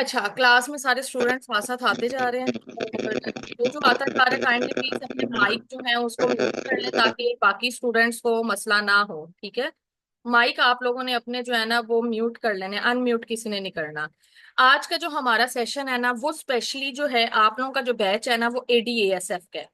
अच्छा, क्लास में सारे स्टूडेंट्स साथ साथ आते जा रहे हैं, और वो जो आता जा रहा है काइंडली प्लीज अपने माइक जो है उसको म्यूट कर लें ताकि बाकी स्टूडेंट्स को मसला ना हो, ठीक है। माइक आप लोगों ने अपने जो है ना वो म्यूट कर लेने, अनम्यूट किसी ने नहीं करना। आज का जो हमारा सेशन है ना वो स्पेशली जो है आप लोगों का जो बैच है ना वो एडीएएसएफ का है।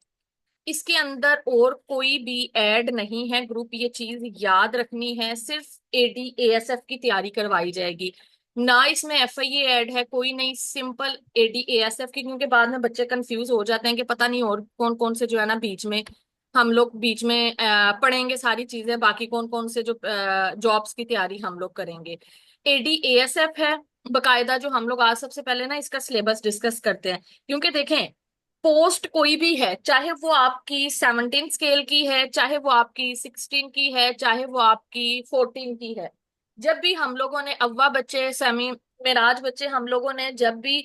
इसके अंदर और कोई भी ऐड नहीं है ग्रुप, ये चीज याद रखनी है, सिर्फ एडीएएसएफ की तैयारी करवाई जाएगी। ना इसमें एफआईए ऐड है कोई नहीं, सिंपल एडीएएसएफ की, क्योंकि बाद में बच्चे कंफ्यूज हो जाते हैं कि पता नहीं और कौन कौन से जो है ना बीच में हम लोग बीच में पढ़ेंगे सारी चीजें, बाकी कौन कौन से जो जॉब्स की तैयारी हम लोग करेंगे। एडीएएसएफ है बकायदा। जो हम लोग आज सबसे पहले ना इसका सिलेबस डिस्कस करते हैं, क्योंकि देखें पोस्ट कोई भी है, चाहे वो आपकी 17 स्केल की है, चाहे वो आपकी 16 की है, चाहे वो आपकी 14 की है। जब भी हम लोगों ने अव्वा बच्चे, सेमी मेराज बच्चे, हम लोगों ने जब भी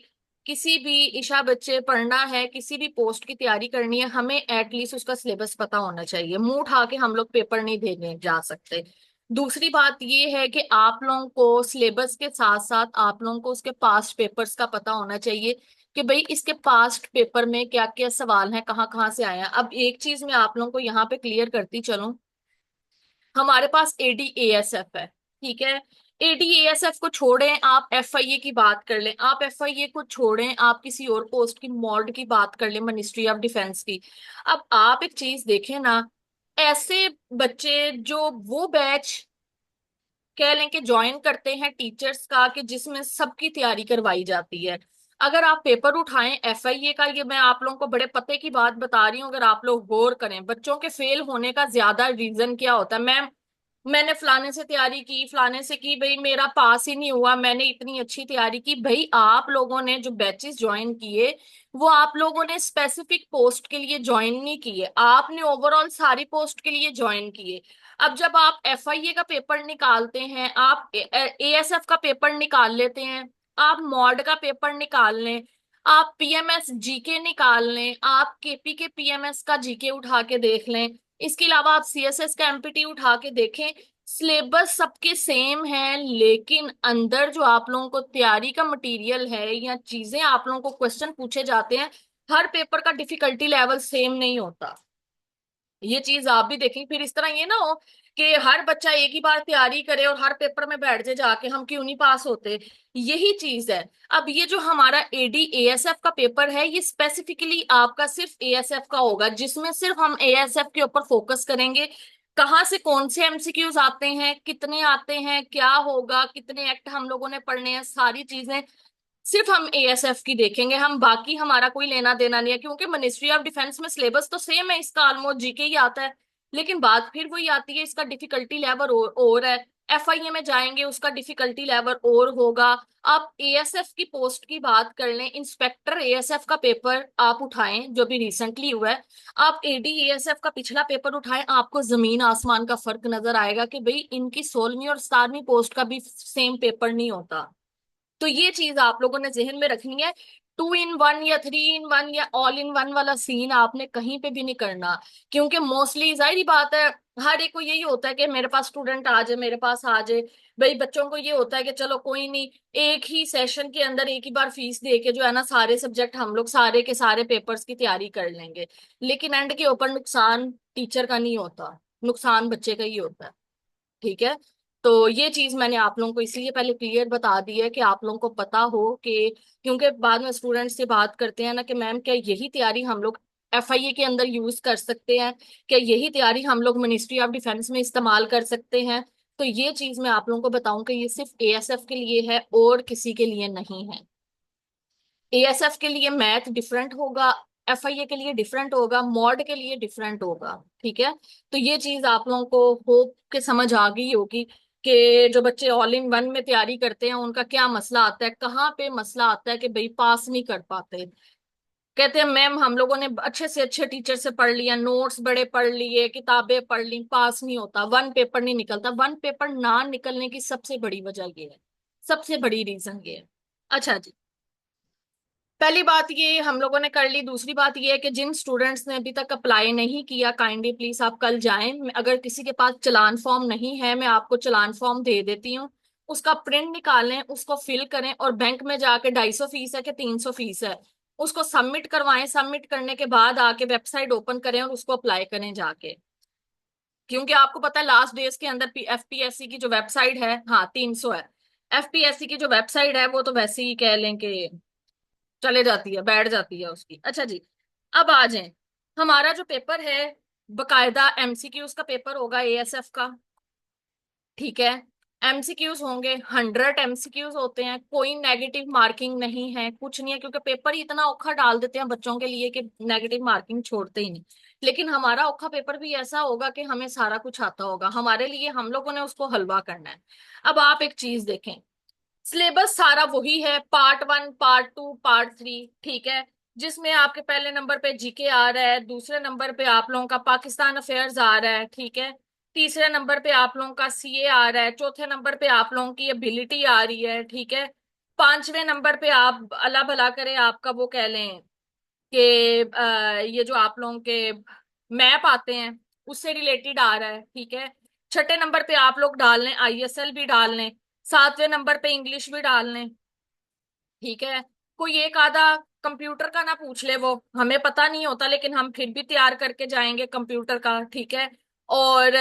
किसी भी ईशा बच्चे पढ़ना है, किसी भी पोस्ट की तैयारी करनी है, हमें एटलीस्ट उसका सिलेबस पता होना चाहिए। मुंह उठा के हम लोग पेपर नहीं देने जा सकते। दूसरी बात ये है कि आप लोगों को सिलेबस के साथ साथ आप लोगों को उसके पास्ट पेपर्स का पता होना चाहिए कि भाई इसके पास्ट पेपर में क्या क्या सवाल हैं, कहाँ कहाँ से आए हैं। अब एक चीज मैं आप लोगों को यहाँ पे क्लियर करती चलूं, हमारे पास एडीएएसएफ है, ठीक है। एडीएएसएफ को छोड़ें, आप एफआईए की बात कर लें, आप एफआईए को छोड़ें, आप किसी और पोस्ट की मॉड की बात कर लें, मिनिस्ट्री ऑफ डिफेंस की। अब आप एक चीज देखें ना, ऐसे बच्चे जो वो बैच कह लें कि ज्वाइन करते हैं टीचर्स का कि जिसमें सबकी तैयारी करवाई जाती है। अगर आप पेपर उठाएं एफआईए का, ये मैं आप लोगों को बड़े पते की बात बता रही हूँ, अगर आप लोग गौर करें बच्चों के फेल होने का ज्यादा रीजन क्या होता है। मैंने फलाने से तैयारी की, फलाने से की, भाई मेरा पास ही नहीं हुआ, मैंने इतनी अच्छी तैयारी की। भाई आप लोगों ने जो बैचेस ज्वाइन किए वो आप लोगों ने स्पेसिफिक पोस्ट के लिए ज्वाइन नहीं किए, आपने ओवरऑल सारी पोस्ट के लिए ज्वाइन किए। अब जब आप एफआईए का पेपर निकालते हैं, आप एएसएफ का पेपर निकाल लेते हैं, आप मॉड का पेपर निकाल लें, आप पीएमएस जीके निकाल लें, आप केपी के पीएमएस का जीके उठा के देख लें, इसके अलावा आप सीएसएस का एमपीटी उठा के देखें, सिलेबस सबके सेम है, लेकिन अंदर जो आप लोगों को तैयारी का मटेरियल है या चीजें आप लोगों को क्वेश्चन पूछे जाते हैं, हर पेपर का डिफिकल्टी लेवल सेम नहीं होता। ये चीज आप भी देखें, फिर इस तरह ये ना हो कि हर बच्चा एक ही बार तैयारी करे और हर पेपर में बैठ जाए जाके हम क्यों नहीं पास होते। यही चीज है। अब ये जो हमारा एडी एएसएफ का पेपर है ये स्पेसिफिकली आपका सिर्फ एएसएफ का होगा, जिसमें सिर्फ हम एएसएफ के ऊपर फोकस करेंगे। कहाँ से कौन से एमसीक्यूज आते हैं, कितने आते हैं, क्या होगा, कितने एक्ट हम लोगों ने पढ़ने हैं, सारी चीजें सिर्फ हम एएसएफ की देखेंगे। हम बाकी हमारा कोई लेना देना नहीं है, क्योंकि मिनिस्ट्री ऑफ डिफेंस में सिलेबस तो सेम है, इसका ऑलमोस्ट जीके ही आता है, लेकिन बात फिर वही आती है, इसका डिफिकल्टी लेवल और है। एफआईए में जाएंगे उसका डिफिकल्टी लेवल और होगा। आप एएसएफ की पोस्ट की बात कर लें, इंस्पेक्टर एएसएफ का पेपर आप उठाएं जो भी रिसेंटली हुआ है, आप एडी एएसएफ का पिछला पेपर उठाएं, आपको जमीन आसमान का फर्क नजर आएगा कि भाई इनकी 16वीं और 17वीं पोस्ट का भी सेम पेपर नहीं होता। तो ये चीज आप लोगों ने जहन में रखनी है। 2 in 1 या 3 in 1 या ऑल इन वन वाला सीन आपने कहीं पे भी नहीं करना, क्योंकि मोस्टली जाहिर बात है हर एक को यही होता है कि मेरे पास स्टूडेंट आ जाए, मेरे पास आ जाए। भाई बच्चों को ये होता है कि चलो कोई नहीं, एक ही सेशन के अंदर एक ही बार फीस दे के जो है ना सारे सब्जेक्ट हम लोग सारे के सारे पेपर्स की तैयारी कर लेंगे, लेकिन एंड के ऊपर नुकसान टीचर का नहीं होता, नुकसान बच्चे का ही होता है, ठीक है। तो ये चीज मैंने आप लोगों को इसलिए पहले क्लियर बता दी है कि आप लोगों को पता हो कि, क्योंकि बाद में स्टूडेंट्स से बात करते हैं ना कि मैम क्या यही तैयारी हम लोग एफआईए के अंदर यूज कर सकते हैं, क्या यही तैयारी हम लोग मिनिस्ट्री ऑफ डिफेंस में इस्तेमाल कर सकते हैं। तो ये चीज मैं आप लोगों को बताऊं कि ये सिर्फ एएसएफ के लिए है और किसी के लिए नहीं है। एएसएफ के लिए मैथ डिफरेंट होगा, एफआईए के लिए डिफरेंट होगा, मॉड के लिए डिफरेंट होगा, ठीक है। तो ये चीज आप लोगों को होप के समझ आ गई होगी कि जो बच्चे ऑल इन वन में तैयारी करते हैं उनका क्या मसला आता है, कहाँ पे मसला आता है कि भाई पास नहीं कर पाते। कहते हैं मैम हम लोगों ने अच्छे से अच्छे टीचर से पढ़ लिया, नोट्स बड़े पढ़ लिए, किताबें पढ़ ली, पास नहीं होता, वन पेपर नहीं निकलता। वन पेपर ना निकलने की सबसे बड़ी वजह ये है, सबसे बड़ी रीजन ये है। अच्छा जी, पहली बात ये हम लोगों ने कर ली। दूसरी बात ये है कि जिन स्टूडेंट्स ने अभी तक अप्लाई नहीं किया काइंडली प्लीज आप कल जाएं, अगर किसी के पास चालान फॉर्म नहीं है मैं आपको चालान फॉर्म दे देती हूँ, उसका प्रिंट निकालें, उसको फिल करें और बैंक में जाके 250 फीस है कि 300 फीस है, उसको सबमिट करवाएं। सबमिट करने के बाद आके वेबसाइट ओपन करें और उसको अप्लाई करें जाके। क्योंकि आपको पता है लास्ट डेज के अंदर एफपीएससी की जो वेबसाइट है, हाँ 300 है। एफपीएससी की जो वेबसाइट है वो तो वैसे ही कह लें कि चले जाती है, बैठ जाती है उसकी। अच्छा जी, अब आ जाए। हमारा जो पेपर है बकायदा एमसीक्यूज का पेपर होगा, एएसएफ का। ठीक है, एमसीक्यूज होंगे, 100 एमसीक्यूज होते हैं, कोई नेगेटिव मार्किंग नहीं है, कुछ नहीं है, क्योंकि पेपर ही इतना औखा डाल देते हैं बच्चों के लिए कि नेगेटिव मार्किंग छोड़ते ही नहीं। लेकिन हमारा औखा पेपर भी ऐसा होगा कि हमें सारा कुछ आता होगा हमारे लिए, हम लोगों ने उसको हलवा करना है। अब आप एक चीज देखें, सिलेबस सारा वही है, पार्ट 1 पार्ट 2 पार्ट 3, ठीक है। जिसमें आपके पहले नंबर पे जीके आ रहा है, दूसरे नंबर पे आप लोगों का पाकिस्तान अफेयर्स आ रहा है, ठीक है। तीसरे नंबर पे आप लोगों का सीए आ रहा है, चौथे नंबर पे आप लोगों की एबिलिटी आ रही है, ठीक है। पांचवें नंबर पे आप अल्लाह भला करे आपका वो कह लें कि ये जो आप लोगों के मैप आते हैं उससे रिलेटेड आ रहा है, ठीक है। छठे नंबर पे आप लोग डाल लें आईएसएल भी डाल लें, सातवें नंबर पे इंग्लिश भी डाल लें, ठीक है। कोई एक आधा कंप्यूटर का ना पूछ ले, वो हमें पता नहीं होता लेकिन हम फिर भी तैयार करके जाएंगे कंप्यूटर का, ठीक है। और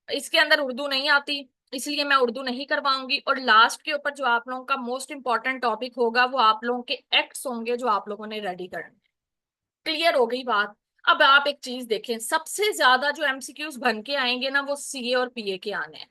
इसके अंदर उर्दू नहीं आती, इसलिए मैं उर्दू नहीं करवाऊंगी। और लास्ट के ऊपर जो आप लोगों का मोस्ट इंपॉर्टेंट टॉपिक होगा वो आप लोगों के एक्ट्स होंगे जो आप लोगों ने रेडी करने। क्लियर हो गई बात। अब आप एक चीज देखें, सबसे ज्यादा जो एमसीक्यूज बन के आएंगे ना वो सीए और पीए के आने हैं,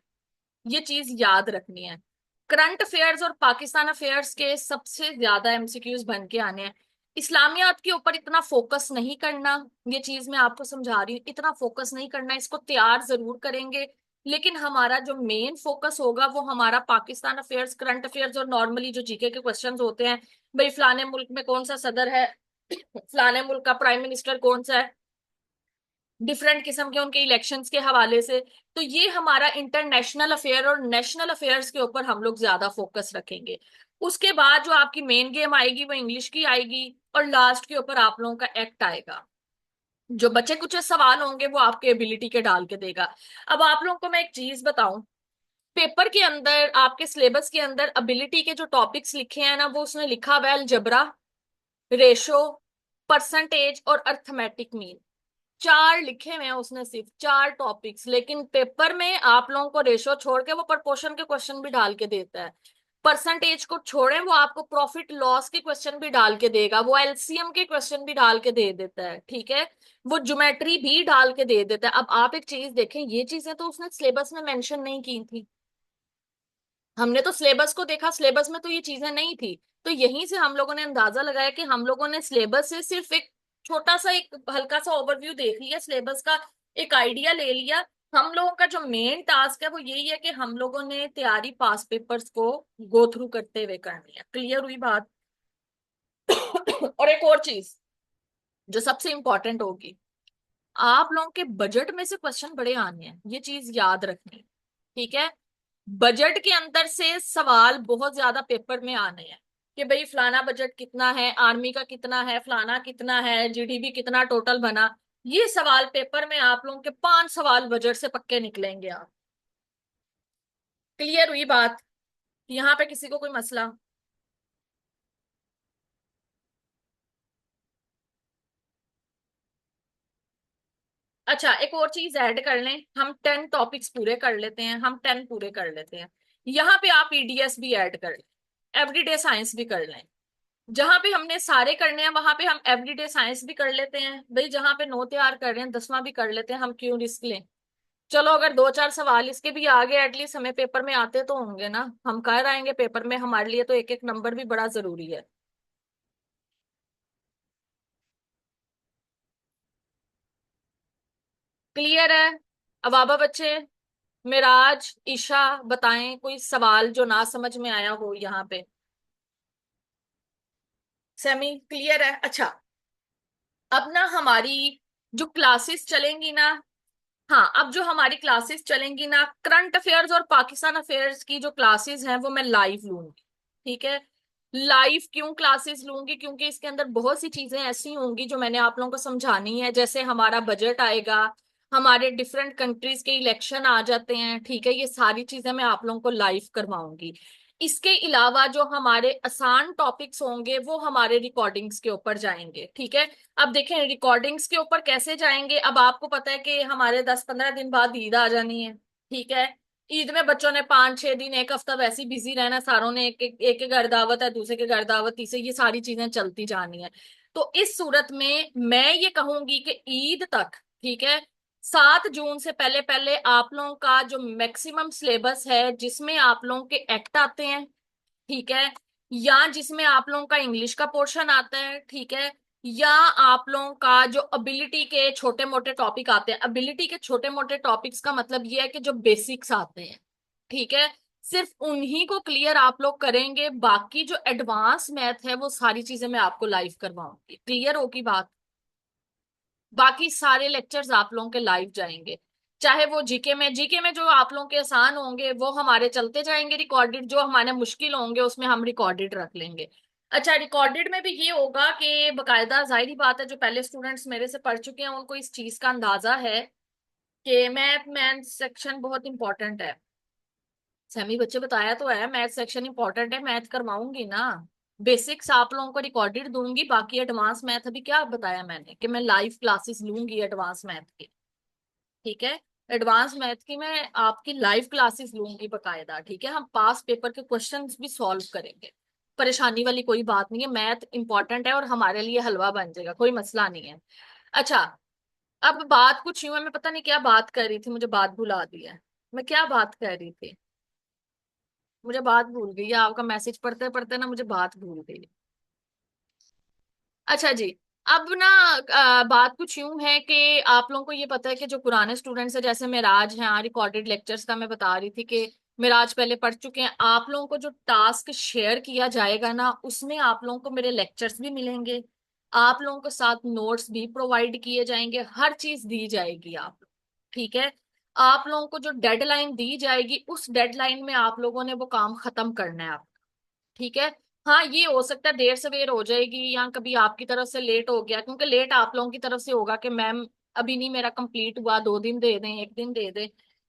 ये चीज याद रखनी है। करंट अफेयर्स और पाकिस्तान अफेयर्स के सबसे ज्यादा एमसीक्यूज बन के आने हैं। इस्लामियात के ऊपर इतना फोकस नहीं करना, ये चीज मैं आपको समझा रही हूँ, इतना फोकस नहीं करना, इसको तैयार जरूर करेंगे। लेकिन हमारा जो मेन फोकस होगा वो हमारा पाकिस्तान अफेयर्स, करंट अफेयर्स और नॉर्मली जो जीके के क्वेश्चंस होते हैं, भाई फलाने मुल्क में कौन सा सदर है, फलाने मुल्क का प्राइम मिनिस्टर कौन सा है, डिफरेंट किस्म के उनके इलेक्शंस के हवाले से। तो ये हमारा इंटरनेशनल अफेयर और नेशनल अफेयर्स के ऊपर हम लोग ज्यादा फोकस रखेंगे। उसके बाद जो आपकी मेन गेम आएगी वो इंग्लिश की आएगी, और लास्ट के ऊपर आप लोगों का एक्ट आएगा। जो बचे कुछ सवाल होंगे वो आपके एबिलिटी के डाल के देगा। अब आप लोगों को मैं एक चीज बताऊं, पेपर के अंदर आपके सिलेबस के अंदर एबिलिटी के जो टॉपिक्स लिखे हैं ना वो उसने लिखा हुआ है अलजबरा, रेशो, परसेंटेज और अर्थमेटिक मीन। चार लिखे हुए हैं उसने, सिर्फ चार टॉपिक्स, लेकिन पेपर में आप लोगों को रेशो छोड़ के वो प्रपोर्शन के क्वेश्चन भी डाल के देता है। परसेंटेज को छोड़ें, वो आपको प्रॉफिट लॉस के क्वेश्चन भी डाल के देगा, वो एलसीएम के क्वेश्चन भी डाल के दे देता है, ठीक है। वो ज्योमेट्री भी डाल के दे देता है। अब आप एक चीज देखें, ये चीजें तो उसने सिलेबस में मेंशन नहीं की थी, हमने तो सिलेबस को देखा, सिलेबस में तो ये चीजें नहीं थी। तो यहीं से हम लोगों ने अंदाजा लगाया कि हम लोगों ने सिलेबस से सिर्फ एक छोटा सा एक हल्का सा ओवरव्यू देख लिया, सिलेबस का एक आइडिया ले लिया। हम लोगों का जो मेन टास्क है वो यही है कि हम लोगों ने तैयारी पास पेपर्स को गो थ्रू करते हुए करनी है। क्लियर हुई बात। और एक और चीज जो सबसे इंपॉर्टेंट होगी, आप लोगों के बजट में से क्वेश्चन बड़े आने हैं, ये चीज याद रखनी, ठीक है। बजट के अंदर से सवाल बहुत ज्यादा पेपर में आने हैं कि भाई फलाना बजट कितना है, आर्मी का कितना है, फलाना कितना है, जीडीपी कितना टोटल बना। ये सवाल पेपर में आप लोगों के 5 सवाल बजट से पक्के निकलेंगे आप। क्लियर हुई बात। यहाँ पे किसी को कोई मसला? अच्छा, एक और चीज ऐड कर लें, हम 10 टॉपिक्स पूरे कर लेते हैं, हम 10 पूरे कर लेते हैं। यहाँ पे आप ईडीएस भी ऐड कर लें, एवरीडे साइंस भी कर लें। जहां पे हमने सारे करने हैं वहां पे हम एवरीडे साइंस भी कर लेते हैं, भाई जहां पे 9 तैयार कर रहे हैं 10वां भी कर लेते हैं, हम क्यों रिस्क लें। चलो अगर 2 4 सवाल इसके भी आगे एटलीस्ट हमें पेपर में आते तो होंगे ना, हम कर आएंगे पेपर में, हमारे लिए तो एक एक नंबर भी बड़ा जरूरी है। क्लियर है। अब आबा बच्चे, मिराज, ईशा, बताएं कोई सवाल जो ना समझ में आया हो यहाँ पे। सेमी क्लियर है। अच्छा, अब ना हमारी जो क्लासेस चलेंगी ना, हाँ अब जो हमारी क्लासेस चलेंगी ना, करंट अफेयर्स और पाकिस्तान अफेयर्स की जो क्लासेस हैं वो मैं लाइव लूंगी, ठीक है। लाइव क्यों क्लासेस लूंगी, क्योंकि इसके अंदर बहुत सी चीजें ऐसी होंगी जो मैंने आप लोगों को समझानी है, जैसे हमारा बजट आएगा, हमारे डिफरेंट कंट्रीज के इलेक्शन आ जाते हैं, ठीक है, ये सारी चीजें मैं आप लोगों को लाइव करवाऊंगी। इसके अलावा जो हमारे आसान टॉपिक्स होंगे वो हमारे रिकॉर्डिंग्स के ऊपर जाएंगे, ठीक है। अब देखें रिकॉर्डिंग्स के ऊपर कैसे जाएंगे। अब आपको पता है कि हमारे 10-15 दिन बाद ईद आ जानी है, ठीक है। ईद में बच्चों ने 5-6 दिन, एक हफ्ता वैसे ही बिजी रहना, सारों ने एक एक घर दावत है, दूसरे के घर दावत, तीसरे, ये सारी चीजें चलती जानी है। तो इस सूरत में मैं ये कहूंगी कि ईद तक, ठीक है, 7 जून से पहले पहले आप लोगों का जो मैक्सिमम सिलेबस है जिसमें आप लोगों के एक्ट आते हैं, ठीक है, या जिसमें आप लोगों का इंग्लिश का पोर्शन आता है, ठीक है, या आप लोगों का जो अबिलिटी के छोटे मोटे टॉपिक आते हैं। अबिलिटी के छोटे मोटे टॉपिक्स का मतलब ये है कि जो बेसिक्स आते हैं, ठीक है, सिर्फ उन्हीं को क्लियर आप लोग करेंगे। बाकी जो एडवांस मैथ है वो सारी चीजें मैं आपको लाइव करवाऊंगी। क्लियर होगी बात। बाकी सारे लेक्चर्स आप लोगों के लाइव जाएंगे। चाहे वो जीके में जो आप लोगों के आसान होंगे वो हमारे चलते जाएंगे रिकॉर्डेड, जो हमारे मुश्किल होंगे उसमें हम रिकॉर्डेड रख लेंगे। अच्छा, रिकॉर्डेड में भी ये होगा कि बकायदा, जाहिर ही बात है, जो पहले स्टूडेंट्स मेरे से पढ़ चुके हैं उनको इस चीज का अंदाजा है कि मैथ सेक्शन बहुत इंपॉर्टेंट है। सेमी बच्चे बताया तो है, मैथ सेक्शन इंपॉर्टेंट है, मैथ करवाऊंगी ना। बेसिक्स आप लोगों को रिकॉर्डेड दूंगी, बाकी एडवांस मैथ अभी क्या बताया मैंने कि मैं लाइव क्लासेस लूंगी एडवांस मैथ की, ठीक है। एडवांस मैथ की मैं आपकी लाइव क्लासेस लूंगी बकायदा, ठीक है। हम पास पेपर के क्वेश्चंस भी सॉल्व करेंगे। परेशानी वाली कोई बात नहीं है, मैथ इंपॉर्टेंट है और हमारे लिए हलवा बन जाएगा, कोई मसला नहीं है। अच्छा, अब बात कुछ यूं है, मैं पता नहीं क्या बात कर रही थी, मुझे बात भुला दी है। मैं क्या बात कर रही थी, मुझे बात भूल गई है। आपका मैसेज पढ़ते पढ़ते ना मुझे बात भूल गई। अच्छा जी। अब ना बात कुछ यूं है कि आप लोगों को ये पता है कि जो पुराने स्टूडेंट्स हैं, जैसे मेराज हैं, रिकॉर्डेड लेक्चर्स का मैं बता रही थी कि मेराज पहले पढ़ चुके हैं। आप लोगों को जो टास्क शेयर किया जाएगा ना उसमें आप लोगों को मेरे लेक्चर्स भी मिलेंगे, आप लोगों को साथ नोट्स भी प्रोवाइड किए जाएंगे, हर चीज दी जाएगी आप, ठीक है। आप लोगों को जो डेडलाइन दी जाएगी उस डेडलाइन में आप लोगों ने वो काम खत्म करना है, ठीक है। हाँ, ये हो सकता है देर सवेर हो जाएगी या कभी आपकी तरफ से लेट हो गया, क्योंकि लेट आप लोगों की तरफ से होगा कि मैम अभी नहीं मेरा कंप्लीट हुआ, 2 दिन दे दें, एक दिन दे दें।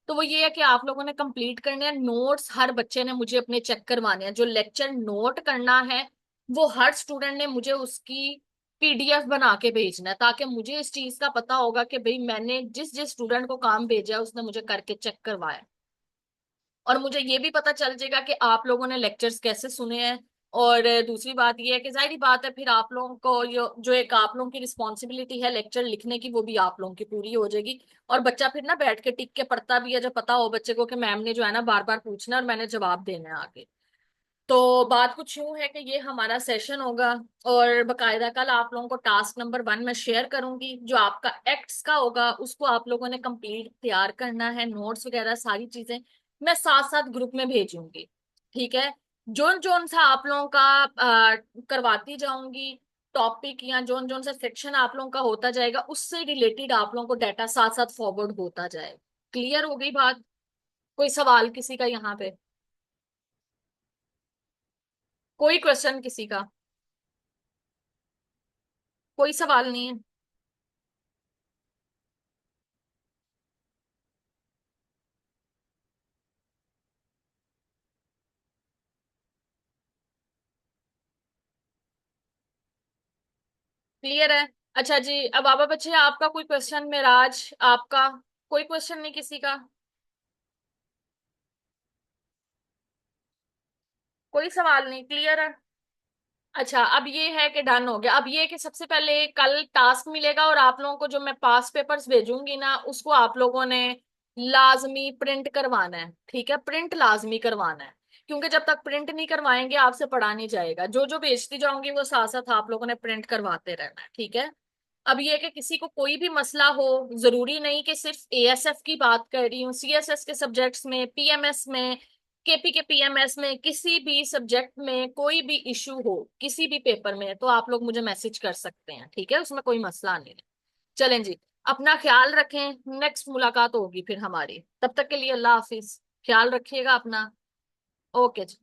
तो वो ये है कि आप लोगों ने कंप्लीट करने हैं नोट्स, हर बच्चे ने मुझे अपने चेक करवाने हैं। जो लेक्चर नोट करना है वो हर स्टूडेंट ने मुझे उसकी पीडीएफ बना के भेजना है, ताकि मुझे इस चीज का पता होगा कि भाई मैंने जिस जिस स्टूडेंट को काम भेजा है उसने मुझे करके चेक करवाया। और मुझे ये भी पता चल जाएगा कि आप लोगों ने लेक्चर्स कैसे सुने हैं। और दूसरी बात ये है कि जाहिर बात है फिर आप लोगों को जो एक आप लोगों की रिस्पॉन्सिबिलिटी है लेक्चर लिखने की, वो भी आप लोगों की पूरी हो जाएगी। और बच्चा फिर ना बैठ के टिक के पढ़ता भी है, जब पता हो बच्चे को कि मैम ने जो है ना बार बार पूछना है और मैंने जवाब देना है आगे। तो बात कुछ यूं है कि ये हमारा सेशन होगा। और बकायदा कल आप लोगों को टास्क नंबर 1 में शेयर करूंगी, जो आपका एक्ट्स का होगा उसको आप लोगों ने कंप्लीट तैयार करना है, नोट्स वगैरह सारी चीजें मैं साथ साथ ग्रुप में भेजूंगी, ठीक है। जोन जोन सा आप लोगों का करवाती जाऊंगी टॉपिक, या जोन जोन सा सेक्शन आप लोगों का होता जाएगा, उससे रिलेटेड आप लोगों को डाटा साथ साथ फॉरवर्ड होता जाएगा। क्लियर हो गई बात। कोई सवाल किसी का यहाँ पे? कोई क्वेश्चन किसी का? कोई सवाल नहीं है? क्लियर है। अच्छा जी, अब बाबा बच्चे आपका कोई क्वेश्चन, मेराज आपका कोई क्वेश्चन नहीं किसी का? कोई सवाल नहीं, क्लियर है। अच्छा, अब ये है कि डन हो गया। अब ये है कि सबसे पहले कल टास्क मिलेगा और आप लोगों को जो मैं पास पेपर्स भेजूंगी ना उसको आप लोगों ने लाजमी प्रिंट करवाना है, ठीक है। प्रिंट लाजमी करवाना है, क्योंकि जब तक प्रिंट नहीं करवाएंगे आपसे पढ़ा नहीं जाएगा। जो जो भेजती जाऊंगी वो साथ साथ आप लोगों ने प्रिंट करवाते रहना है, ठीक है। अब ये है कि किसी को कोई भी मसला हो, जरूरी नहीं कि सिर्फ एएसएफ की बात कर रही हूँ, सीएसएस के सब्जेक्ट्स में, पीएमएस में, केपी के पीएमएस में, किसी भी सब्जेक्ट में कोई भी इशू हो किसी भी पेपर में, तो आप लोग मुझे मैसेज कर सकते हैं, ठीक है, उसमें कोई मसला नहीं है। चलें जी, अपना ख्याल रखें, नेक्स्ट मुलाकात होगी फिर हमारी, तब तक के लिए अल्लाह हाफिज। ख्याल रखिएगा अपना। ओके जी।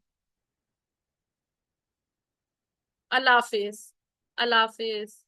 अल्लाह हाफिज। अल्लाह हाफिज।